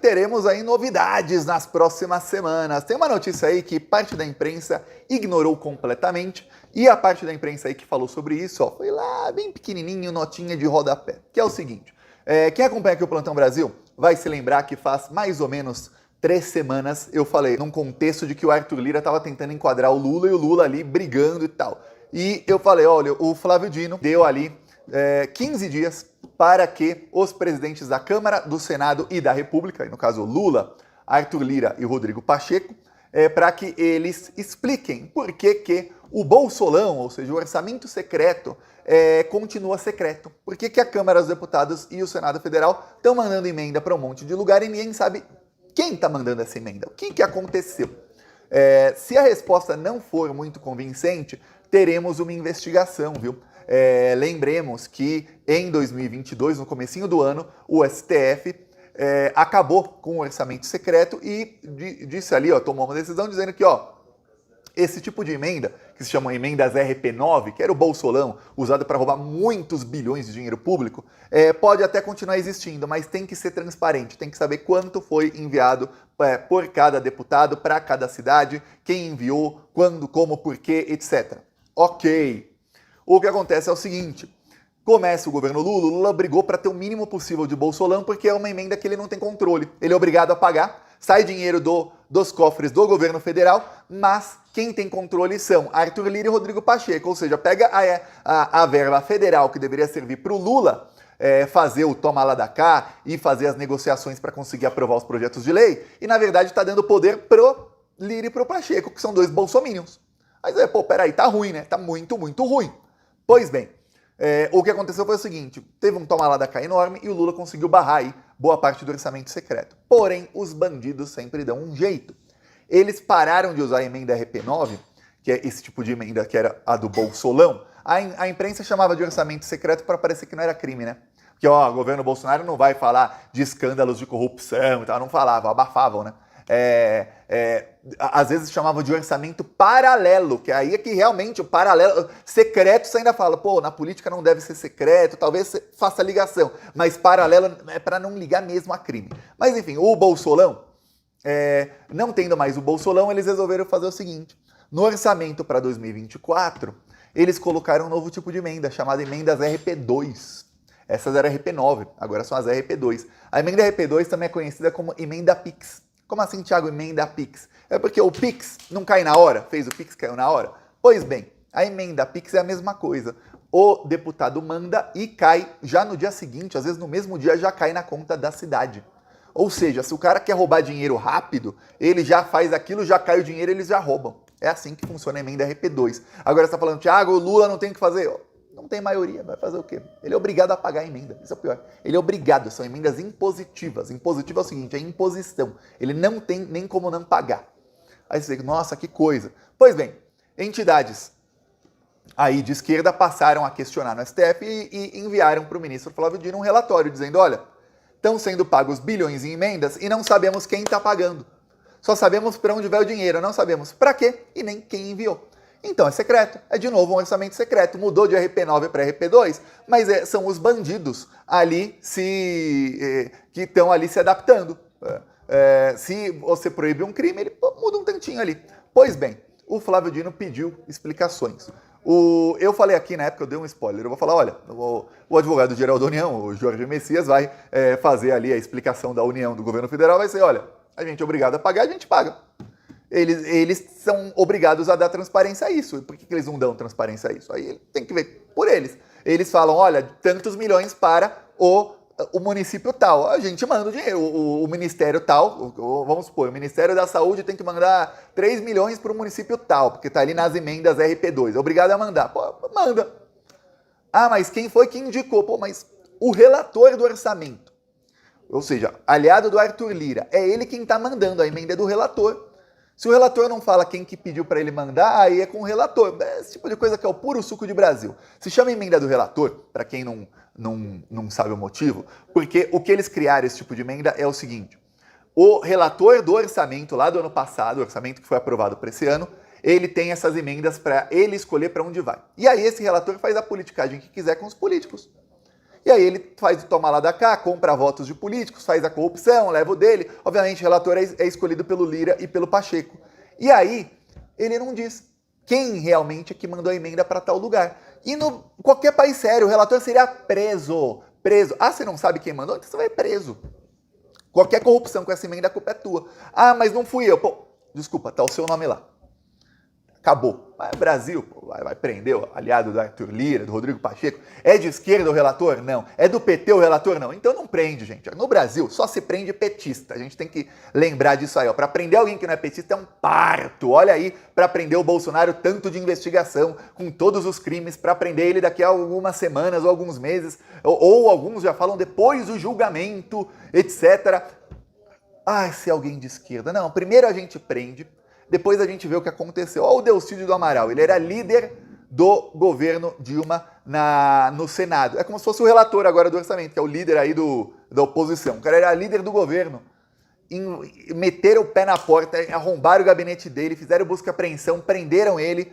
Teremos aí novidades nas próximas semanas. Tem uma notícia aí que parte da imprensa ignorou completamente e a parte da imprensa aí que falou sobre isso, ó, foi lá bem pequenininho, notinha de rodapé. Que é o seguinte, quem acompanha aqui o Plantão Brasil vai se lembrar que faz mais ou menos 3 semanas eu falei num contexto de que o Arthur Lira estava tentando enquadrar o Lula e o Lula ali brigando e tal. E eu falei, olha, o Flávio Dino deu ali 15 dias para que os presidentes da Câmara, do Senado e da República, no caso Lula, Arthur Lira e Rodrigo Pacheco, para que eles expliquem por que o Bolsolão, ou seja, o orçamento secreto, continua secreto. Por que a Câmara dos Deputados e o Senado Federal estão mandando emenda para um monte de lugar e ninguém sabe quem está mandando essa emenda, o que aconteceu. Se a resposta não for muito convincente, teremos uma investigação, viu? Lembremos que em 2022, no comecinho do ano, o STF acabou com o orçamento secreto e disse ali, ó, tomou uma decisão dizendo que, ó, esse tipo de emenda, que se chama emendas RP9, que era o Bolsolão, usado para roubar muitos bilhões de dinheiro público, pode até continuar existindo, mas tem que ser transparente, tem que saber quanto foi enviado por cada deputado, para cada cidade, quem enviou, quando, como, por quê, etc. Ok. O que acontece é o seguinte, começa o governo Lula brigou para ter o mínimo possível de Bolsolão, porque é uma emenda que ele não tem controle. Ele é obrigado a pagar, sai dinheiro dos cofres do governo federal, mas quem tem controle são Arthur Lira e Rodrigo Pacheco, ou seja, pega a verba federal que deveria servir para o Lula fazer o toma lá da cá e fazer as negociações para conseguir aprovar os projetos de lei, e na verdade está dando poder pro Lira e pro Pacheco, que são dois bolsominions. Mas, peraí, tá ruim, né? Tá muito, muito ruim. Pois bem, o que aconteceu foi o seguinte, teve um toma lá da cá enorme e o Lula conseguiu barrar aí boa parte do orçamento secreto. Porém, os bandidos sempre dão um jeito. Eles pararam de usar a emenda RP9, que é esse tipo de emenda que era a do Bolsolão. A imprensa chamava de orçamento secreto para parecer que não era crime, né? Porque, ó, o governo Bolsonaro não vai falar de escândalos de corrupção e tal, não falava, abafavam, né? Às vezes chamavam de orçamento paralelo, que aí é que realmente o paralelo, secreto você ainda fala, pô, na política não deve ser secreto, talvez faça ligação, mas paralelo é para não ligar mesmo a crime. Mas enfim, o Bolsolão, não tendo mais o Bolsolão, eles resolveram fazer o seguinte, no orçamento para 2024, eles colocaram um novo tipo de emenda, chamada emendas RP2. Essas eram RP9, agora são as RP2. A emenda RP2 também é conhecida como emenda PIX. Como assim, Thiago, emenda PIX? É porque o PIX não cai na hora? Fez o PIX, caiu na hora? Pois bem, a emenda PIX é a mesma coisa. O deputado manda e cai já no dia seguinte, às vezes no mesmo dia já cai na conta da cidade. Ou seja, se o cara quer roubar dinheiro rápido, ele já faz aquilo, já cai o dinheiro, eles já roubam. É assim que funciona a emenda RP2. Agora você está falando, Thiago, o Lula não tem o que fazer. Não tem maioria, vai fazer o quê? Ele é obrigado a pagar a emenda, isso é o pior. Ele é obrigado, são emendas impositivas. Impositivo é o seguinte, é imposição. Ele não tem nem como não pagar. Aí você diz, nossa, que coisa. Pois bem, entidades aí de esquerda passaram a questionar no STF e enviaram para o ministro Flávio Dino um relatório dizendo, olha, estão sendo pagos bilhões em emendas e não sabemos quem está pagando. Só sabemos para onde vai o dinheiro, não sabemos para quê e nem quem enviou. Então é secreto, é de novo um orçamento secreto, mudou de RP9 para RP2, mas são os bandidos ali que estão ali se adaptando. Se você proíbe um crime, ele muda um tantinho ali. Pois bem, o Flávio Dino pediu explicações. Eu falei aqui na época, eu dei um spoiler, eu vou falar, olha, o advogado-geral da União, o Jorge Messias, vai fazer ali a explicação da União do governo federal, vai ser, olha, a gente é obrigado a pagar, a gente paga. Eles são obrigados a dar transparência a isso. Por que eles não dão transparência a isso? Aí tem que ver por eles. Eles falam, olha, tantos milhões para o município tal. A gente manda o dinheiro. O ministério tal, vamos supor, o Ministério da Saúde tem que mandar 3 milhões para o município tal, porque está ali nas emendas RP2. É obrigado a mandar. Pô, manda. Ah, mas quem foi que indicou? Pô, mas o relator do orçamento, ou seja, aliado do Arthur Lira, é ele quem está mandando, a emenda é do relator. Se o relator não fala quem que pediu para ele mandar, aí é com o relator. Esse tipo de coisa que é o puro suco de Brasil. Se chama emenda do relator, para quem não sabe o motivo, porque o que eles criaram esse tipo de emenda é o seguinte. O relator do orçamento lá do ano passado, o orçamento que foi aprovado para esse ano, ele tem essas emendas para ele escolher para onde vai. E aí esse relator faz a politicagem que quiser com os políticos. E aí ele faz o toma lá da cá, compra votos de políticos, faz a corrupção, leva o dele. Obviamente o relator é escolhido pelo Lira e pelo Pacheco. E aí ele não diz quem realmente é que mandou a emenda para tal lugar. E no qualquer país sério, o relator seria preso. Preso. Ah, você não sabe quem mandou? Então você vai preso. Qualquer corrupção com essa emenda, a culpa é tua. Ah, mas não fui eu. Pô, desculpa, tá o seu nome lá. Acabou. Mas Brasil, pô, vai prender o aliado do Arthur Lira, do Rodrigo Pacheco. É de esquerda o relator? Não. É do PT o relator? Não. Então não prende, gente. No Brasil, só se prende petista. A gente tem que lembrar disso aí. Para prender alguém que não é petista é um parto. Olha aí, para prender o Bolsonaro, tanto de investigação, com todos os crimes, para prender ele daqui a algumas semanas ou alguns meses, ou alguns já falam depois do julgamento, etc. Ah, se alguém de esquerda. Não, primeiro a gente prende, depois a gente vê o que aconteceu. Olha o Delcídio do Amaral, ele era líder do governo Dilma no Senado. É como se fosse o relator agora do orçamento, que é o líder aí da oposição. O cara era líder do governo. Meteram o pé na porta, arrombaram o gabinete dele, fizeram busca e apreensão, prenderam ele,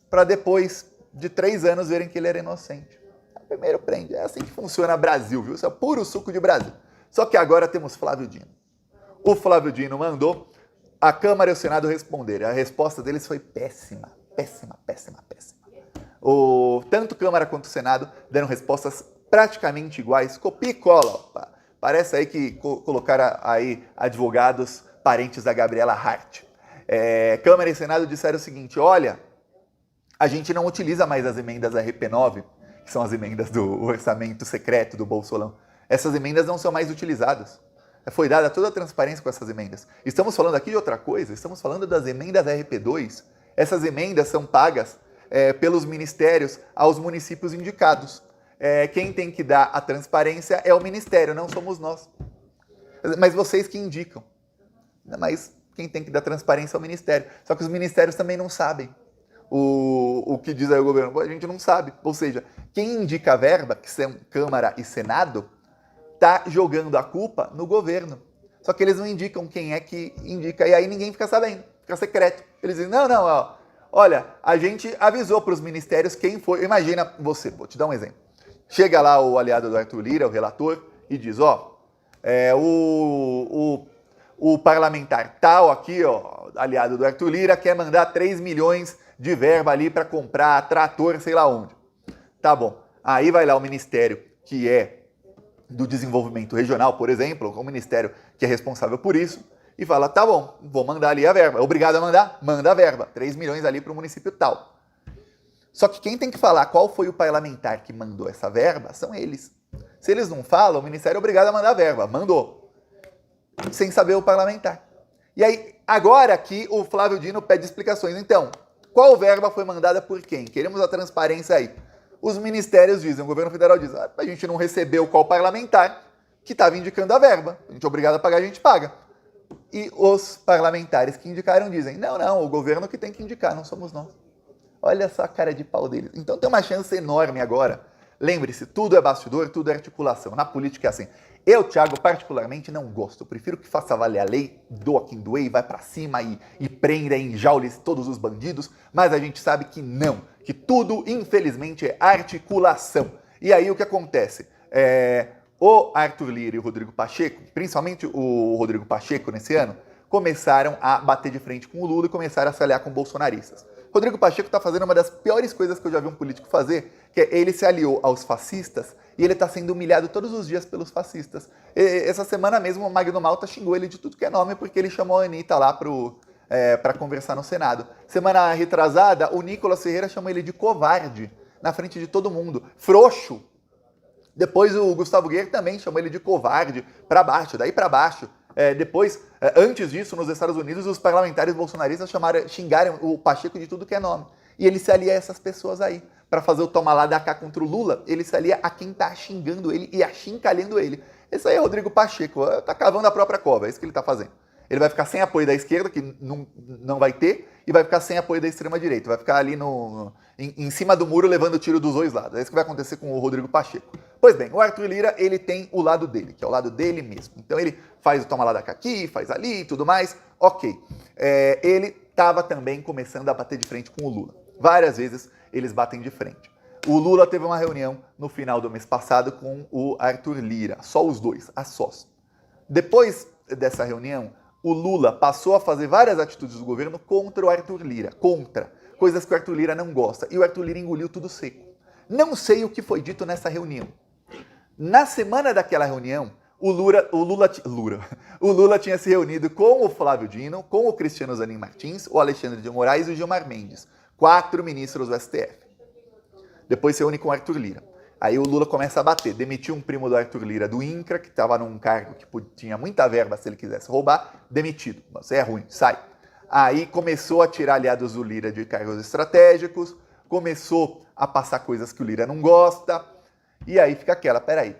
para depois de 3 anos verem que ele era inocente. Primeiro prende. É assim que funciona Brasil, viu? Isso é puro suco de Brasil. Só que agora temos Flávio Dino. O Flávio Dino mandou a Câmara e o Senado responderem. A resposta deles foi péssima. Péssima, péssima, péssima. Tanto Câmara quanto Senado deram respostas praticamente iguais. Copia e cola. Opa. Parece aí que colocaram aí advogados parentes da Gabriela Hart. Câmara e Senado disseram o seguinte, olha, a gente não utiliza mais as emendas RP9, que são as emendas do orçamento secreto do Bolsolão. Essas emendas não são mais utilizadas. Foi dada toda a transparência com essas emendas. Estamos falando aqui de outra coisa, estamos falando das emendas RP2. Essas emendas são pagas pelos ministérios aos municípios indicados. Quem tem que dar a transparência é o ministério, não somos nós. Mas vocês que indicam. Mas quem tem que dar transparência é o ministério. Só que os ministérios também não sabem o que diz aí o governo. A gente não sabe. Ou seja, quem indica a verba, que são Câmara e Senado, está jogando a culpa no governo. Só que eles não indicam quem é que indica. E aí ninguém fica sabendo. Fica secreto. Eles dizem, não, ó, olha, a gente avisou para os ministérios quem foi. Imagina você, vou te dar um exemplo. Chega lá o aliado do Arthur Lira, o relator, e diz, o parlamentar tal aqui, aliado do Arthur Lira, quer mandar 3 milhões de verba ali para comprar trator, sei lá onde. Tá bom. Aí vai lá o ministério que é do desenvolvimento regional, por exemplo, o ministério que é responsável por isso, e fala, tá bom, vou mandar ali a verba. Obrigado a mandar? Manda a verba. 3 milhões ali para o município tal. Só que quem tem que falar qual foi o parlamentar que mandou essa verba são eles. Se eles não falam, o ministério é obrigado a mandar a verba. Mandou. Sem saber o parlamentar. E aí, agora aqui, o Flávio Dino pede explicações. Então, qual verba foi mandada por quem? Queremos a transparência aí. Os ministérios dizem, o governo federal diz, a gente não recebeu qual parlamentar que estava indicando a verba. A gente é obrigado a pagar, a gente paga. E os parlamentares que indicaram dizem, não, o governo que tem que indicar, não somos nós. Olha só a cara de pau deles. Então tem uma chance enorme agora. Lembre-se, tudo é bastidor, tudo é articulação. Na política é assim. Eu, Thiago, particularmente não gosto. Eu prefiro que faça valer a lei, doa quem doer, vai pra cima e prenda e enjaule todos os bandidos. Mas a gente sabe que não. Que tudo, infelizmente, é articulação. E aí o que acontece? O Arthur Lira e o Rodrigo Pacheco, principalmente o Rodrigo Pacheco nesse ano, começaram a bater de frente com o Lula e começaram a se aliar com bolsonaristas. Rodrigo Pacheco está fazendo uma das piores coisas que eu já vi um político fazer, que é ele se aliou aos fascistas e ele está sendo humilhado todos os dias pelos fascistas. Essa semana mesmo o Magno Malta xingou ele de tudo que é nome porque ele chamou a Anitta lá para conversar no Senado. Semana retrasada, o Nicolas Ferreira chamou ele de covarde na frente de todo mundo. Frouxo. Depois o Gustavo Guerra também chamou ele de covarde, para baixo, daí para baixo. Antes disso, nos Estados Unidos, os parlamentares bolsonaristas xingaram o Pacheco de tudo que é nome. E ele se alia a essas pessoas aí. Para fazer o toma lá da cá contra o Lula, ele se alia a quem tá xingando ele e achincalhando ele. Esse aí é Rodrigo Pacheco, tá cavando a própria cova, é isso que ele tá fazendo. Ele vai ficar sem apoio da esquerda, que não vai ter, e vai ficar sem apoio da extrema-direita. Vai ficar ali em cima do muro levando tiro dos dois lados. É isso que vai acontecer com o Rodrigo Pacheco. Pois bem, o Arthur Lira, ele tem o lado dele, que é o lado dele mesmo. Então ele faz o toma lá da cá aqui, faz ali e tudo mais. Ok. Ele estava também começando a bater de frente com o Lula. Várias vezes eles batem de frente. O Lula teve uma reunião no final do mês passado com o Arthur Lira, só os dois, a sós. Depois dessa reunião, o Lula passou a fazer várias atitudes do governo contra o Arthur Lira, coisas que o Arthur Lira não gosta, e o Arthur Lira engoliu tudo seco. Não sei o que foi dito nessa reunião. Na semana daquela reunião, o Lula tinha se reunido com o Flávio Dino, com o Cristiano Zanin Martins, o Alexandre de Moraes e o Gilmar Mendes, 4 ministros do STF. Depois se reúne com o Arthur Lira. Aí o Lula começa a bater, demitiu um primo do Arthur Lira do INCRA, que estava num cargo que tinha muita verba se ele quisesse roubar, demitido. Você é ruim, sai. Aí começou a tirar aliados do Lira de cargos estratégicos, começou a passar coisas que o Lira não gosta, e aí fica aquela, peraí,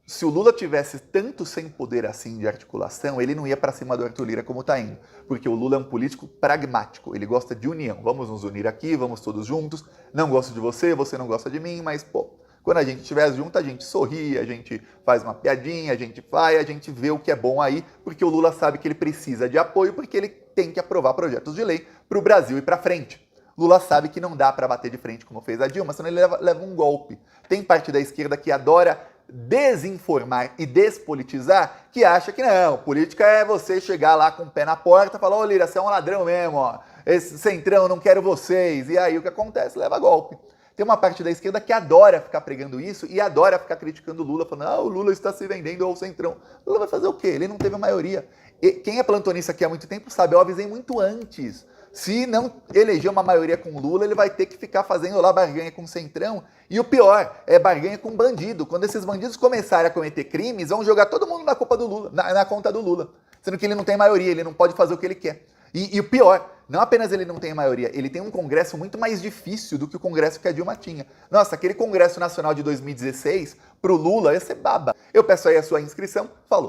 se o Lula tivesse tanto sem poder assim de articulação, ele não ia para cima do Arthur Lira como está indo, porque o Lula é um político pragmático, ele gosta de união, vamos nos unir aqui, vamos todos juntos, não gosto de você, você não gosta de mim, mas pô, quando a gente estiver junto, a gente sorri, a gente faz uma piadinha, a gente vê o que é bom aí, porque o Lula sabe que ele precisa de apoio, porque ele tem que aprovar projetos de lei para o Brasil ir para frente. Lula sabe que não dá para bater de frente como fez a Dilma, senão ele leva um golpe. Tem parte da esquerda que adora desinformar e despolitizar, que acha que não, política é você chegar lá com o pé na porta e falar, ô Lira, você é um ladrão mesmo, ó, esse centrão, não quero vocês, e aí o que acontece? Leva golpe. Tem uma parte da esquerda que adora ficar pregando isso e adora ficar criticando o Lula, falando, o Lula está se vendendo ao centrão. O Lula vai fazer o quê? Ele não teve a maioria. E quem é plantonista aqui há muito tempo sabe, eu avisei muito antes. Se não eleger uma maioria com o Lula, ele vai ter que ficar fazendo lá barganha com o centrão. E o pior, é barganha com bandido. Quando esses bandidos começarem a cometer crimes, vão jogar todo mundo na culpa do Lula, na conta do Lula. Sendo que ele não tem maioria, ele não pode fazer o que ele quer. E o pior, não apenas ele não tem maioria, ele tem um congresso muito mais difícil do que o congresso que a Dilma tinha. Nossa, aquele congresso nacional de 2016, pro Lula, ia ser baba. Eu peço aí a sua inscrição, falou.